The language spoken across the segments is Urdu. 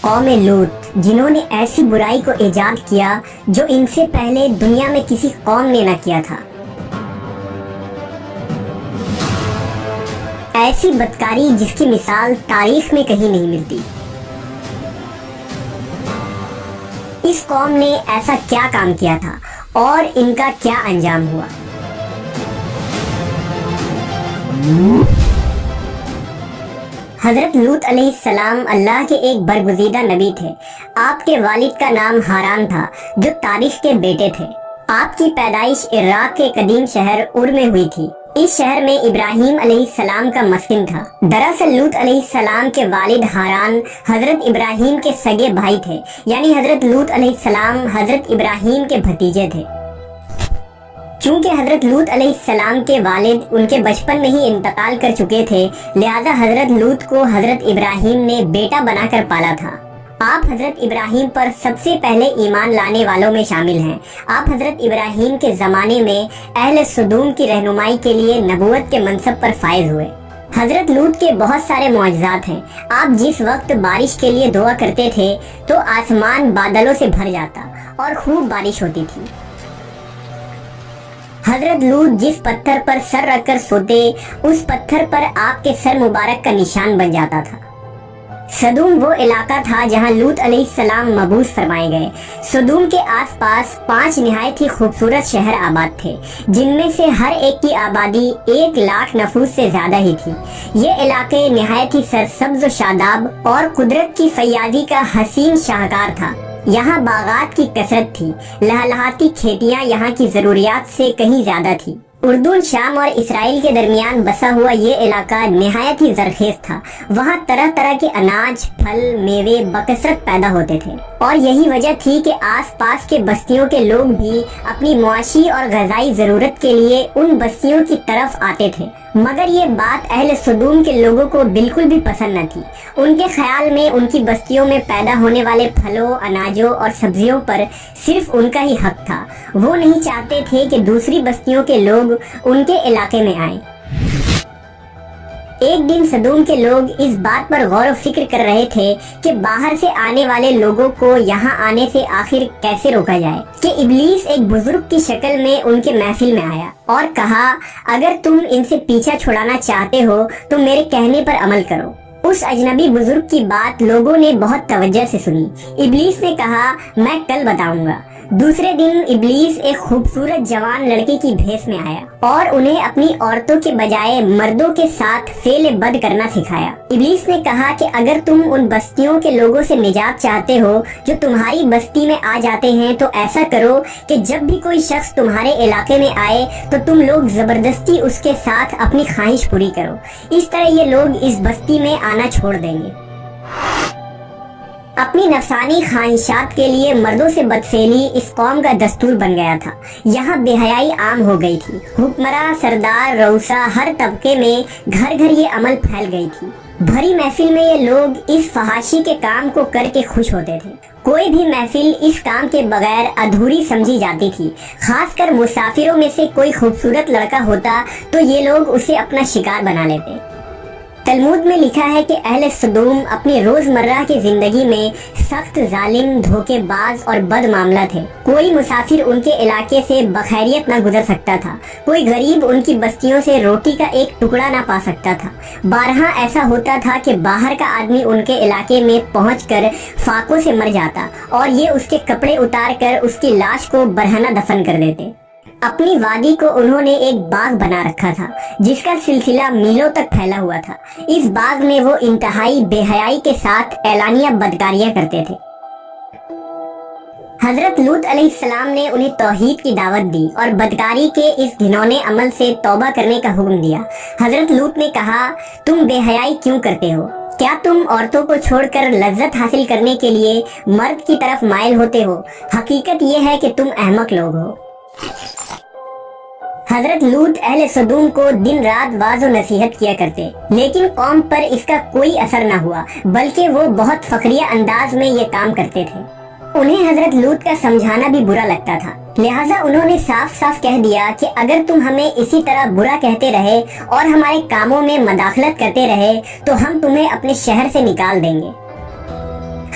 قوم لوط جنہوں نے ایسی برائی کو ایجاد کیا جو ان سے پہلے دنیا میں کسی قوم نے نہ کیا تھا، ایسی بدکاری جس کی مثال تاریخ میں کہیں نہیں ملتی۔ اس قوم نے ایسا کیا کام کیا تھا اور ان کا کیا انجام ہوا؟ حضرت لوط علیہ السلام اللہ کے ایک برگزیدہ نبی تھے۔ آپ کے والد کا نام ہاران تھا جو تاریخ کے بیٹے تھے۔ آپ کی پیدائش عراق کے قدیم شہر ار میں ہوئی تھی۔ اس شہر میں ابراہیم علیہ السلام کا مسکن تھا۔ دراصل لوط علیہ السلام کے والد ہاران حضرت ابراہیم کے سگے بھائی تھے، یعنی حضرت لوط علیہ السلام حضرت ابراہیم کے بھتیجے تھے۔ چونکہ حضرت لوط علیہ السلام کے والد ان کے بچپن میں ہی انتقال کر چکے تھے، لہذا حضرت لوط کو حضرت ابراہیم نے بیٹا بنا کر پالا تھا۔ آپ حضرت ابراہیم پر سب سے پہلے ایمان لانے والوں میں شامل ہیں۔ آپ حضرت ابراہیم کے زمانے میں اہل سدوم کی رہنمائی کے لیے نبوت کے منصب پر فائز ہوئے۔ حضرت لوط کے بہت سارے معجزات ہیں۔ آپ جس وقت بارش کے لیے دعا کرتے تھے تو آسمان بادلوں سے بھر جاتا اور خوب بارش ہوتی تھی۔ حضرت لوط جس پتھر پر سر رکھ کر سوتے، اس پتھر پر آپ کے سر مبارک کا نشان بن جاتا تھا۔ سدوم وہ علاقہ تھا جہاں لوط علیہ السلام مبعوث فرمائے گئے۔ سدوم کے آس پاس 5 نہایت ہی خوبصورت شہر آباد تھے، جن میں سے ہر ایک کی آبادی 1 لاکھ نفوس سے زیادہ ہی تھی۔ یہ علاقے نہایت ہی سرسبز و شاداب اور قدرت کی فیاضی کا حسین شاہکار تھا۔ یہاں باغات کی کثرت تھی، لہلہاتی کھیتیاں یہاں کی ضروریات سے کہیں زیادہ تھی۔ اردن، شام اور اسرائیل کے درمیان بسا ہوا یہ علاقہ نہایت ہی زرخیز تھا۔ وہاں طرح طرح کے اناج، پھل، میوے بکثرت پیدا ہوتے تھے، اور یہی وجہ تھی کہ آس پاس کے بستیوں کے لوگ بھی اپنی معاشی اور غذائی ضرورت کے لیے ان بستیوں کی طرف آتے تھے۔ مگر یہ بات اہل سدوم کے لوگوں کو بالکل بھی پسند نہ تھی۔ ان کے خیال میں ان کی بستیوں میں پیدا ہونے والے پھلوں، اناجوں اور سبزیوں پر صرف ان کا ہی حق تھا۔ وہ نہیں چاہتے تھے کہ دوسری بستیوں کے لوگ ان کے علاقے میں آئیں۔ ایک دن سدوم کے لوگ اس بات پر غور و فکر کر رہے تھے کہ باہر سے آنے والے لوگوں کو یہاں آنے سے آخر کیسے روکا جائے، کہ ابلیس ایک بزرگ کی شکل میں ان کے محفل میں آیا اور کہا، اگر تم ان سے پیچھا چھڑانا چاہتے ہو تو میرے کہنے پر عمل کرو۔ اس اجنبی بزرگ کی بات لوگوں نے بہت توجہ سے سنی۔ ابلیس نے کہا، میں کل بتاؤں گا۔ دوسرے دن ابلیس ایک خوبصورت جوان لڑکے کی بھیس میں آیا اور انہیں اپنی عورتوں کے بجائے مردوں کے ساتھ فعل بد کرنا سکھایا۔ ابلیس نے کہا کہ اگر تم ان بستیوں کے لوگوں سے نجات چاہتے ہو جو تمہاری بستی میں آ جاتے ہیں تو ایسا کرو کہ جب بھی کوئی شخص تمہارے علاقے میں آئے تو تم لوگ زبردستی اس کے ساتھ اپنی خواہش پوری کرو۔ اس طرح یہ لوگ اس بستی میں آنا چھوڑ دیں گے۔ اپنی نفسانی خواہشات کے لیے مردوں سے بدفعلی اس قوم کا دستور بن گیا تھا۔ یہاں بے حیائی عام ہو گئی تھی۔ حکمراں، سردار، رؤسا، ہر طبقے میں گھر گھر یہ عمل پھیل گئی تھی۔ بھری محفل میں یہ لوگ اس فحاشی کے کام کو کر کے خوش ہوتے تھے۔ کوئی بھی محفل اس کام کے بغیر ادھوری سمجھی جاتی تھی۔ خاص کر مسافروں میں سے کوئی خوبصورت لڑکا ہوتا تو یہ لوگ اسے اپنا شکار بنا لیتے۔ تلمود میں لکھا ہے کہ اہل سدوم اپنی روزمرہ کی زندگی میں سخت ظالم، دھوکے باز اور بد معاملہ تھے۔ کوئی مسافر ان کے علاقے سے بخیریت نہ گزر سکتا تھا۔ کوئی غریب ان کی بستیوں سے روٹی کا ایک ٹکڑا نہ پا سکتا تھا۔ بارہا ایسا ہوتا تھا کہ باہر کا آدمی ان کے علاقے میں پہنچ کر فاقوں سے مر جاتا اور یہ اس کے کپڑے اتار کر اس کی لاش کو برہنہ دفن کر دیتے۔ اپنی وادی کو انہوں نے ایک باغ بنا رکھا تھا جس کا سلسلہ میلوں تک پھیلا ہوا تھا۔ اس باغ میں وہ انتہائی بے حیائی کے ساتھ اعلانیہ بدکاریاں کرتے تھے۔ حضرت لوط علیہ السلام نے انہیں توحید کی دعوت دی اور بدکاری کے اس گھنونے عمل سے توبہ کرنے کا حکم دیا۔ حضرت لوط نے کہا، تم بے حیائی کیوں کرتے ہو؟ کیا تم عورتوں کو چھوڑ کر لذت حاصل کرنے کے لیے مرد کی طرف مائل ہوتے ہو؟ حقیقت یہ ہے کہ تم احمق لوگ ہو۔ حضرت لوط اہل سدوم کو دن رات واعظ و نصیحت کیا کرتے، لیکن قوم پر اس کا کوئی اثر نہ ہوا، بلکہ وہ بہت فخریہ انداز میں یہ کام کرتے تھے۔ انہیں حضرت لوط کا سمجھانا بھی برا لگتا تھا، لہٰذا انہوں نے صاف صاف کہہ دیا کہ اگر تم ہمیں اسی طرح برا کہتے رہے اور ہمارے کاموں میں مداخلت کرتے رہے تو ہم تمہیں اپنے شہر سے نکال دیں گے۔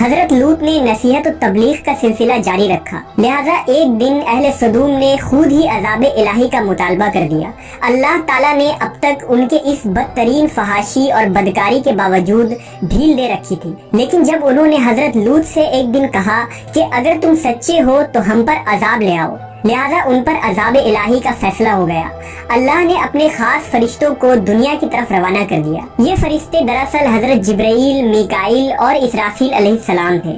حضرت لوط نے نصیحت و تبلیغ کا سلسلہ جاری رکھا، لہذا ایک دن اہل سدوم نے خود ہی عذاب الہی کا مطالبہ کر دیا۔ اللہ تعالیٰ نے اب تک ان کے اس بدترین فحاشی اور بدکاری کے باوجود ڈھیل دے رکھی تھی، لیکن جب انہوں نے حضرت لوط سے ایک دن کہا کہ اگر تم سچے ہو تو ہم پر عذاب لے آؤ، لہذا ان پر عذاب الہی کا فیصلہ ہو گیا۔ اللہ نے اپنے خاص فرشتوں کو دنیا کی طرف روانہ کر دیا۔ یہ فرشتے دراصل حضرت جبرائیل، میکائیل اور اسرافیل علیہ السلام تھے۔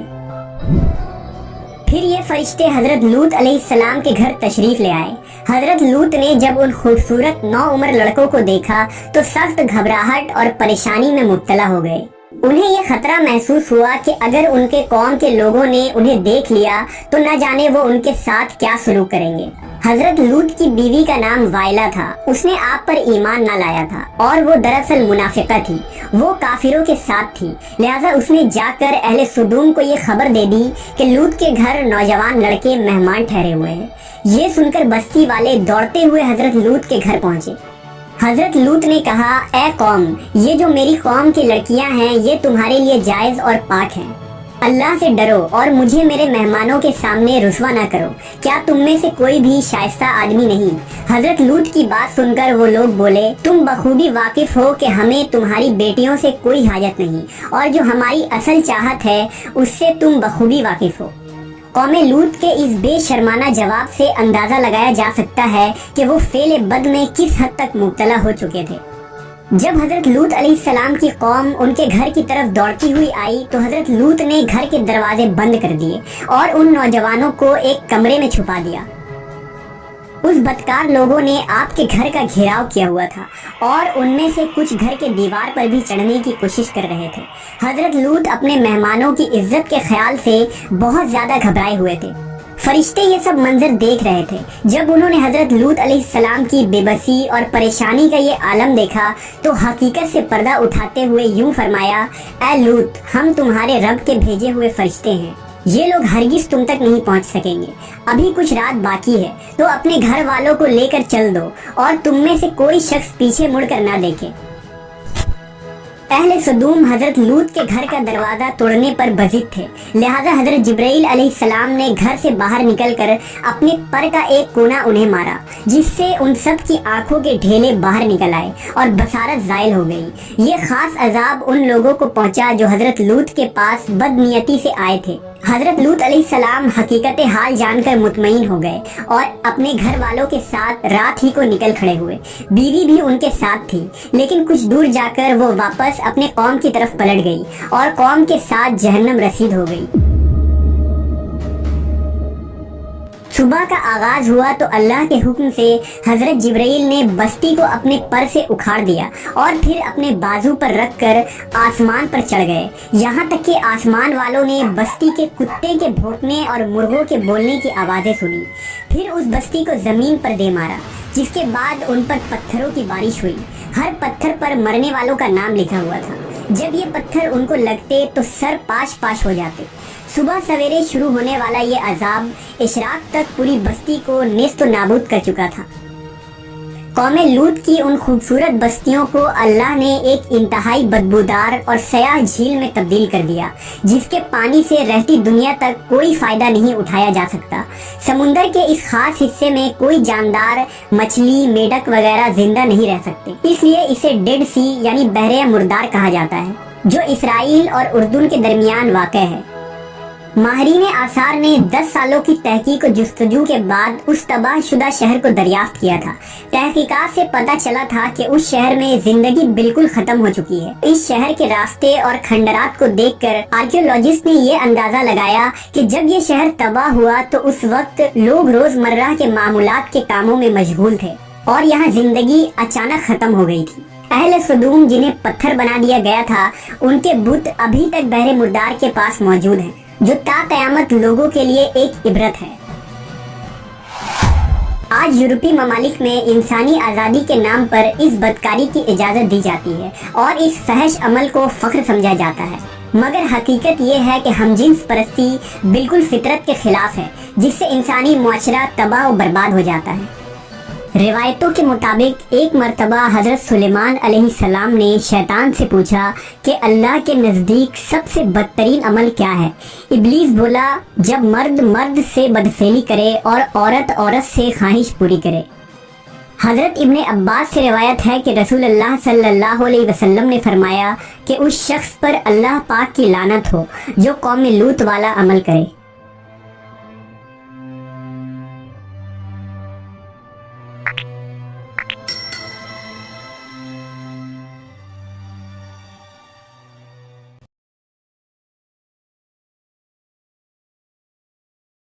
پھر یہ فرشتے حضرت لوط علیہ السلام کے گھر تشریف لے آئے۔ حضرت لوط نے جب ان خوبصورت نوعمر لڑکوں کو دیکھا تو سخت گھبراہٹ اور پریشانی میں مبتلا ہو گئے۔ انہیں یہ خطرہ محسوس ہوا کہ اگر ان کے قوم کے لوگوں نے انہیں دیکھ لیا تو نہ جانے وہ ان کے ساتھ کیا سلوک کریں گے۔ حضرت لوط کی بیوی کا نام وائلہ تھا، اس نے آپ پر ایمان نہ لایا تھا اور وہ دراصل منافقہ تھی، وہ کافروں کے ساتھ تھی، لہذا اس نے جا کر اہل سدوم کو یہ خبر دے دی کہ لوط کے گھر نوجوان لڑکے مہمان ٹھہرے ہوئے ہیں۔ یہ سن کر بستی والے دوڑتے ہوئے حضرت لوط کے گھر پہنچے۔ حضرت لوط نے کہا، اے قوم، یہ جو میری قوم کی لڑکیاں ہیں یہ تمہارے لیے جائز اور پاک ہیں، اللہ سے ڈرو اور مجھے میرے مہمانوں کے سامنے رسوا نہ کرو، کیا تم میں سے کوئی بھی شائستہ آدمی نہیں؟ حضرت لوط کی بات سن کر وہ لوگ بولے، تم بخوبی واقف ہو کہ ہمیں تمہاری بیٹیوں سے کوئی حاجت نہیں، اور جو ہماری اصل چاہت ہے اس سے تم بخوبی واقف ہو۔ قوم لوط کے اس بے شرمانہ جواب سے اندازہ لگایا جا سکتا ہے کہ وہ فعل بد میں کس حد تک مبتلا ہو چکے تھے۔ جب حضرت لوط علیہ السلام کی قوم ان کے گھر کی طرف دوڑتی ہوئی آئی تو حضرت لوط نے گھر کے دروازے بند کر دیے اور ان نوجوانوں کو ایک کمرے میں چھپا دیا۔ اس بدکار لوگوں نے آپ کے گھر کا گھیراؤ کیا ہوا تھا اور ان میں سے کچھ گھر کے دیوار پر بھی چڑھنے کی کوشش کر رہے تھے۔ حضرت لوط اپنے مہمانوں کی عزت کے خیال سے بہت زیادہ گھبرائے ہوئے تھے۔ فرشتے یہ سب منظر دیکھ رہے تھے۔ جب انہوں نے حضرت لوط علیہ السلام کی بے بسی اور پریشانی کا یہ عالم دیکھا تو حقیقت سے پردہ اٹھاتے ہوئے یوں فرمایا، اے لوط، ہم تمہارے رب کے بھیجے ہوئے فرشتے ہیں، یہ لوگ ہرگز تم تک نہیں پہنچ سکیں گے، ابھی کچھ رات باقی ہے تو اپنے گھر والوں کو لے کر چل دو اور تم میں سے کوئی شخص پیچھے مڑ کر نہ دیکھے۔ اہل سدوم حضرت لوط کے گھر کا دروازہ توڑنے پر بضد تھے، لہذا حضرت جبرائیل علیہ السلام نے گھر سے باہر نکل کر اپنے پر کا ایک کونا انہیں مارا، جس سے ان سب کی آنکھوں کے ڈھیلے باہر نکل آئے اور بصارت زائل ہو گئی۔ یہ خاص عذاب ان لوگوں کو پہنچا جو حضرت لوط کے پاس بدنیتی سے آئے تھے۔ حضرت لوط علیہ السلام حقیقت حال جان کر مطمئن ہو گئے اور اپنے گھر والوں کے ساتھ رات ہی کو نکل کھڑے ہوئے۔ بیوی بھی ان کے ساتھ تھی، لیکن کچھ دور جا کر وہ واپس اپنے قوم کی طرف پلٹ گئی اور قوم کے ساتھ جہنم رسید ہو گئی۔ صبح کا آغاز ہوا تو اللہ کے حکم سے حضرت جبرائیل نے بستی کو اپنے پر سے اکھاڑ دیا اور پھر اپنے بازو پر رکھ کر آسمان پر چڑھ گئے، یہاں تک کہ آسمان والوں نے بستی کے کتے کے بھونکنے اور مرغوں کے بولنے کی آوازیں سنی۔ پھر اس بستی کو زمین پر دے مارا، جس کے بعد ان پر پتھروں کی بارش ہوئی۔ ہر پتھر پر مرنے والوں کا نام لکھا ہوا تھا۔ جب یہ پتھر ان کو لگتے تو سر پاش پاش ہو جاتے۔ صبح سویرے شروع ہونے والا یہ عذاب اشراق تک پوری بستی کو نیست و نابود کر چکا تھا۔ قوم لوط کی ان خوبصورت بستیوں کو اللہ نے ایک انتہائی بدبودار اور سیاہ جھیل میں تبدیل کر دیا، جس کے پانی سے رہتی دنیا تک کوئی فائدہ نہیں اٹھایا جا سکتا۔ سمندر کے اس خاص حصے میں کوئی جاندار، مچھلی، میڈک وغیرہ زندہ نہیں رہ سکتے، اس لیے اسے ڈیڈ سی یعنی بحر مردار کہا جاتا ہے، جو اسرائیل اور اردن کے درمیان واقع ہے۔ ماہرین آثار نے 10 سالوں کی تحقیق و جستجو کے بعد اس تباہ شدہ شہر کو دریافت کیا تھا۔ تحقیقات سے پتہ چلا تھا کہ اس شہر میں زندگی بالکل ختم ہو چکی ہے۔ اس شہر کے راستے اور کھنڈرات کو دیکھ کر آرکیولوجسٹ نے یہ اندازہ لگایا کہ جب یہ شہر تباہ ہوا تو اس وقت لوگ روزمرہ کے معمولات کے کاموں میں مشغول تھے اور یہاں زندگی اچانک ختم ہو گئی تھی۔ اہل سدوم جنہیں پتھر بنا دیا گیا تھا، ان کے بت ابھی تک بحر مردار کے پاس موجود ہیں، جو تا قیامت لوگوں کے لیے ایک عبرت ہے۔ آج یورپی ممالک میں انسانی آزادی کے نام پر اس بدکاری کی اجازت دی جاتی ہے اور اس فحش عمل کو فخر سمجھا جاتا ہے، مگر حقیقت یہ ہے کہ ہم جنس پرستی بالکل فطرت کے خلاف ہے، جس سے انسانی معاشرہ تباہ و برباد ہو جاتا ہے۔ روایتوں کے مطابق ایک مرتبہ حضرت سلیمان علیہ السلام نے شیطان سے پوچھا کہ اللہ کے نزدیک سب سے بدترین عمل کیا ہے؟ ابلیس بولا، جب مرد مرد سے بدفعلی کرے اور عورت عورت سے خواہش پوری کرے۔ حضرت ابن عباس سے روایت ہے کہ رسول اللہ صلی اللہ علیہ وسلم نے فرمایا کہ اس شخص پر اللہ پاک کی لعنت ہو جو قوم لوط والا عمل کرے۔